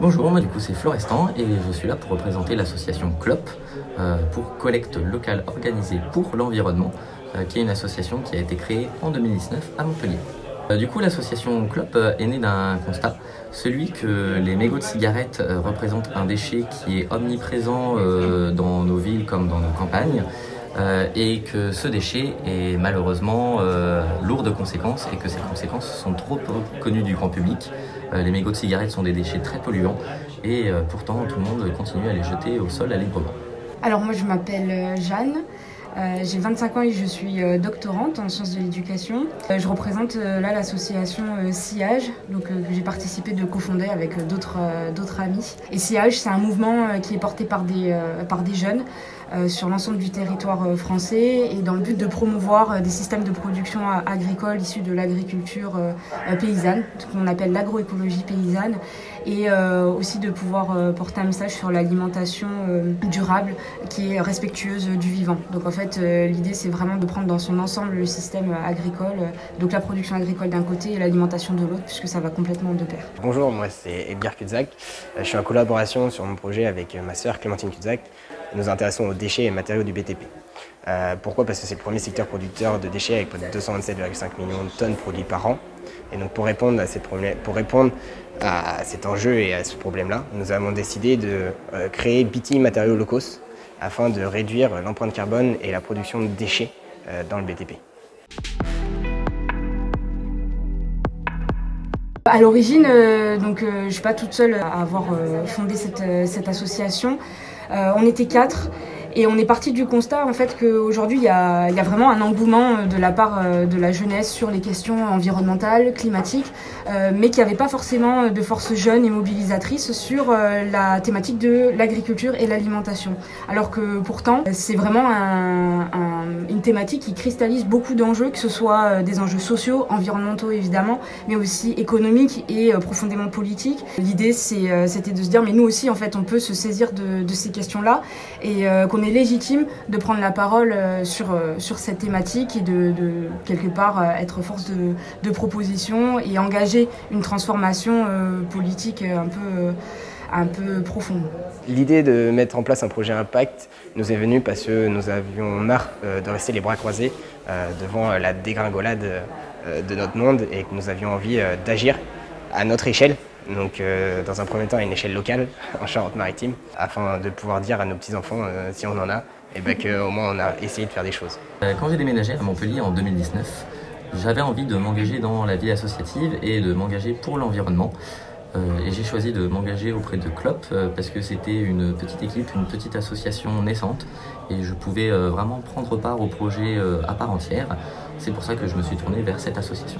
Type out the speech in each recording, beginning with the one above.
Bonjour, moi du coup c'est Florestan et je suis là pour représenter l'association CLOP pour collecte locale organisée pour l'environnement, qui est une association qui a été créée en 2019 à Montpellier. Du coup l'association CLOP est née d'un constat, celui que les mégots de cigarettes représentent un déchet qui est omniprésent dans nos villes comme dans nos campagnes, et que ce déchet est malheureusement lourd de conséquences et que ces conséquences sont trop peu connues du grand public. Les mégots de cigarettes sont des déchets très polluants et pourtant tout le monde continue à les jeter au sol librement. Alors moi je m'appelle Jeanne, j'ai 25 ans et je suis doctorante en sciences de l'éducation. Je représente là l'association Sillage, donc que j'ai participé de cofonder avec d'autres amis. Et Sillage, c'est un mouvement qui est porté par des jeunes sur l'ensemble du territoire français et dans le but de promouvoir des systèmes de production agricole issus de l'agriculture paysanne, ce qu'on appelle l'agroécologie paysanne, et aussi de pouvoir porter un message sur l'alimentation durable qui est respectueuse du vivant. Donc en fait, l'idée c'est vraiment de prendre dans son ensemble le système agricole, donc la production agricole d'un côté et l'alimentation de l'autre, puisque ça va complètement de pair. Bonjour, moi c'est Edgar Kuzak. Je suis en collaboration sur mon projet avec ma sœur Clémentine Kuzak. Nous nous intéressons aux déchets et matériaux du BTP. Pourquoi? Parce que c'est le premier secteur producteur de déchets avec près de 227,5 millions de tonnes produites par an. Et donc pour répondre à cet enjeu et à ce problème-là, nous avons décidé de créer BT Materials Low Cost afin de réduire l'empreinte carbone et la production de déchets dans le BTP. À l'origine, je ne suis pas toute seule à avoir fondé cette association. On était 4 et on est parti du constat en fait qu'aujourd'hui il y a vraiment un engouement de la part de la jeunesse sur les questions environnementales, climatiques, mais qu'il n'y avait pas forcément de force jeune et mobilisatrice sur la thématique de l'agriculture et l'alimentation. Alors que pourtant c'est vraiment une thématique qui cristallise beaucoup d'enjeux, que ce soit des enjeux sociaux, environnementaux évidemment, mais aussi économiques et profondément politiques. L'idée c'était de se dire mais nous aussi en fait on peut se saisir de ces questions-là et qu'on est légitime de prendre la parole sur cette thématique et de quelque part être force de proposition et engager une transformation politique un peu profonde. L'idée de mettre en place un projet impact nous est venue parce que nous avions marre de rester les bras croisés devant la dégringolade de notre monde et que nous avions envie d'agir à notre échelle. Donc dans un premier temps à une échelle locale en Charente-Maritime afin de pouvoir dire à nos petits-enfants si on en a, et qu'au moins on a essayé de faire des choses. Quand j'ai déménagé à Montpellier en 2019, j'avais envie de m'engager dans la vie associative et de m'engager pour l'environnement. Et j'ai choisi de m'engager auprès de CLOP parce que c'était une petite équipe, une petite association naissante et je pouvais vraiment prendre part au projet à part entière. C'est pour ça que je me suis tourné vers cette association.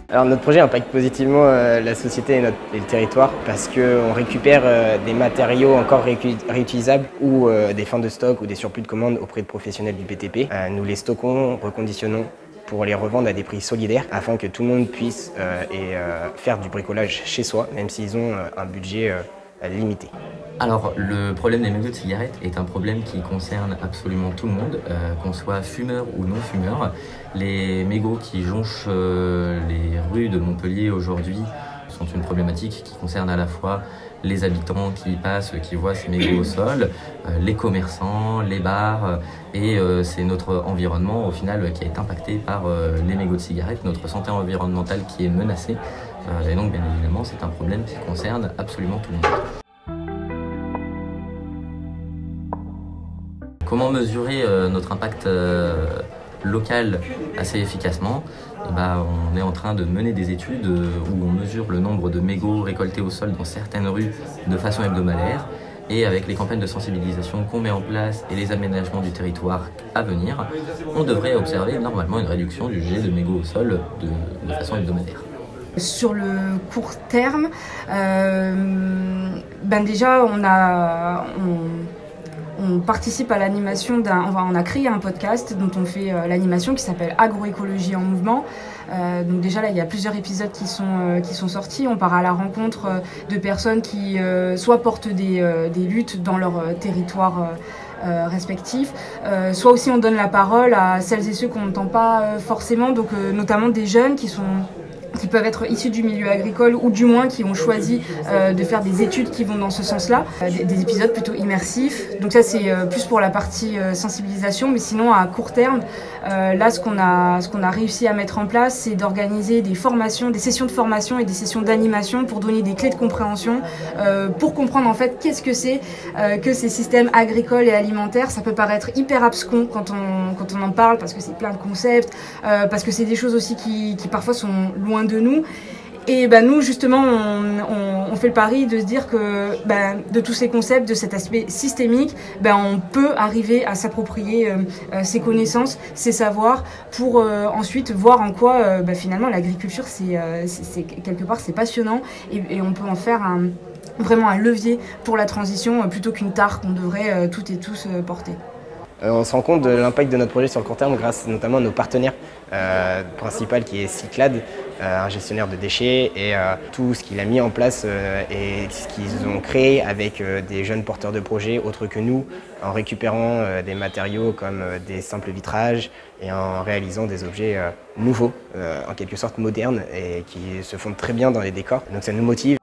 Alors notre projet impacte positivement la société et le territoire parce qu'on récupère des matériaux encore réutilisables ou des fins de stock ou des surplus de commandes auprès de professionnels du BTP. Nous les stockons, reconditionnons pour les revendre à des prix solidaires afin que tout le monde puisse faire du bricolage chez soi, même s'ils ont un budget limité. Alors, le problème des mégots de cigarettes est un problème qui concerne absolument tout le monde, qu'on soit fumeur ou non fumeur. Les mégots qui jonchent les rues de Montpellier aujourd'hui sont une problématique qui concerne à la fois les habitants qui y passent, qui voient ces mégots au sol, les commerçants, les bars, et c'est notre environnement au final qui est impacté par les mégots de cigarettes, notre santé environnementale qui est menacée, et donc bien évidemment c'est un problème qui concerne absolument tout le monde. Comment mesurer notre impact local assez efficacement? On est en train de mener des études où on mesure le nombre de mégots récoltés au sol dans certaines rues de façon hebdomadaire. Et avec les campagnes de sensibilisation qu'on met en place et les aménagements du territoire à venir, on devrait observer normalement une réduction du jet de mégots au sol de façon hebdomadaire. Sur le court terme, déjà on participe à l'animation on a créé un podcast dont on fait l'animation qui s'appelle Agroécologie en mouvement. Donc déjà là il y a plusieurs épisodes qui sont sortis. On part à la rencontre de personnes qui soit portent des luttes dans leur territoire respectifs, soit aussi on donne la parole à celles et ceux qu'on n'entend pas forcément, donc notamment des jeunes qui sont qui peuvent être issus du milieu agricole ou du moins qui ont choisi de faire des études qui vont dans ce sens-là, des épisodes plutôt immersifs. Donc ça c'est plus pour la partie sensibilisation, mais sinon à court terme, là ce qu'on a réussi à mettre en place, c'est d'organiser des formations, des sessions de formation et des sessions d'animation pour donner des clés de compréhension, pour comprendre en fait qu'est-ce que c'est que ces systèmes agricoles et alimentaires. Ça peut paraître hyper abscon quand on en parle parce que c'est plein de concepts, parce que c'est des choses aussi qui parfois sont loin de nous. Et nous justement on fait le pari de se dire que de tous ces concepts, de cet aspect systémique, on peut arriver à s'approprier ces connaissances, ces savoirs pour ensuite voir en quoi finalement l'agriculture c'est quelque part c'est passionnant et on peut en faire vraiment un levier pour la transition plutôt qu'une tare qu'on devrait toutes et tous porter. On se rend compte de l'impact de notre projet sur le court terme grâce notamment à nos partenaires principal qui est Cyclade, un gestionnaire de déchets, et tout ce qu'il a mis en place et ce qu'ils ont créé avec des jeunes porteurs de projets autres que nous, en récupérant des matériaux comme des simples vitrages et en réalisant des objets nouveaux, en quelque sorte modernes, et qui se fondent très bien dans les décors. Donc ça nous motive.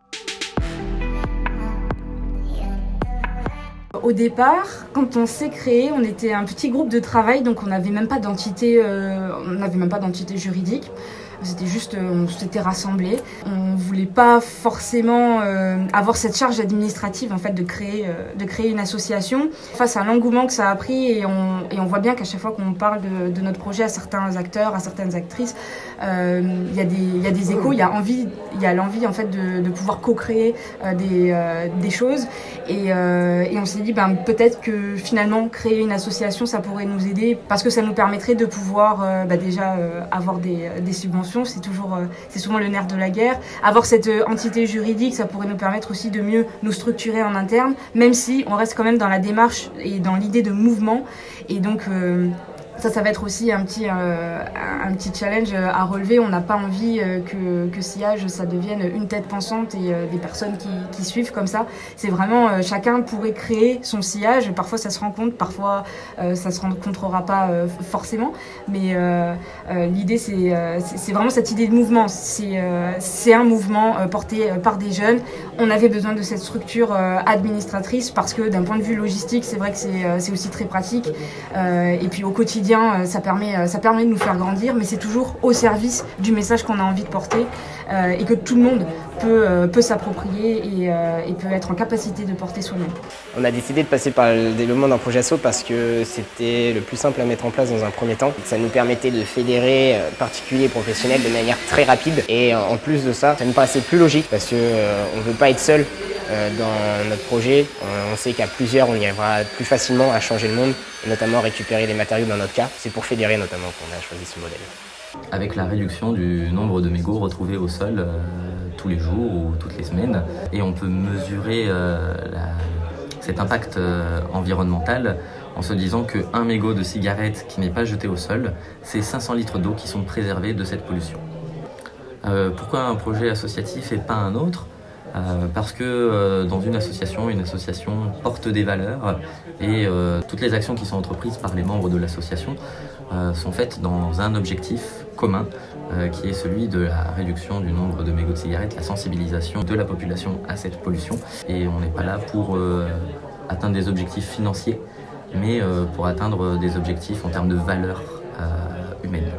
Au départ, quand on s'est créé, on était un petit groupe de travail, donc on n'avait même pas d'entité juridique. C'était juste, on s'était rassemblés. On voulait pas forcément avoir cette charge administrative en fait de créer une association. Face à l'engouement que ça a pris et on voit bien qu'à chaque fois qu'on parle de notre projet à certains acteurs, à certaines actrices, il y a des échos, il y a l'envie en fait de pouvoir co-créer des choses et on s'est dit peut-être que finalement créer une association ça pourrait nous aider parce que ça nous permettrait de pouvoir déjà avoir des subventions. C'est souvent le nerf de la guerre. Avoir cette entité juridique, ça pourrait nous permettre aussi de mieux nous structurer en interne, même si on reste quand même dans la démarche et dans l'idée de mouvement. Et donc ça va être aussi un petit challenge à relever. On n'a pas envie que Sillage ça devienne une tête pensante et des personnes qui suivent comme ça. C'est vraiment chacun pourrait créer son sillage. Parfois ça se rencontre, parfois ça se rencontrera pas forcément. Mais l'idée c'est vraiment cette idée de mouvement. C'est un mouvement porté par des jeunes. On avait besoin de cette structure administratrice parce que d'un point de vue logistique, c'est vrai que c'est aussi très pratique. Et puis au quotidien, ça permet de nous faire grandir, mais c'est toujours au service du message qu'on a envie de porter et que tout le monde peut s'approprier et peut être en capacité de porter soi-même. On a décidé de passer par le développement d'un projet asso parce que c'était le plus simple à mettre en place dans un premier temps. Ça nous permettait de fédérer particuliers et professionnels de manière très rapide et en plus de ça, ça nous paraissait plus logique parce qu'on ne veut pas être seul dans notre projet. On sait qu'à plusieurs, on y arrivera plus facilement à changer le monde, et notamment récupérer les matériaux dans notre cas. C'est pour fédérer notamment qu'on a choisi ce modèle. Avec la réduction du nombre de mégots retrouvés au sol tous les jours ou toutes les semaines, et on peut mesurer cet impact environnemental en se disant qu'un mégot de cigarette qui n'est pas jeté au sol, c'est 500 litres d'eau qui sont préservés de cette pollution. Pourquoi un projet associatif et pas un autre ? Parce que dans une association porte des valeurs et toutes les actions qui sont entreprises par les membres de l'association sont faites dans un objectif commun qui est celui de la réduction du nombre de mégots de cigarettes, la sensibilisation de la population à cette pollution. Et on n'est pas là pour atteindre des objectifs financiers, mais pour atteindre des objectifs en termes de valeurs humaines.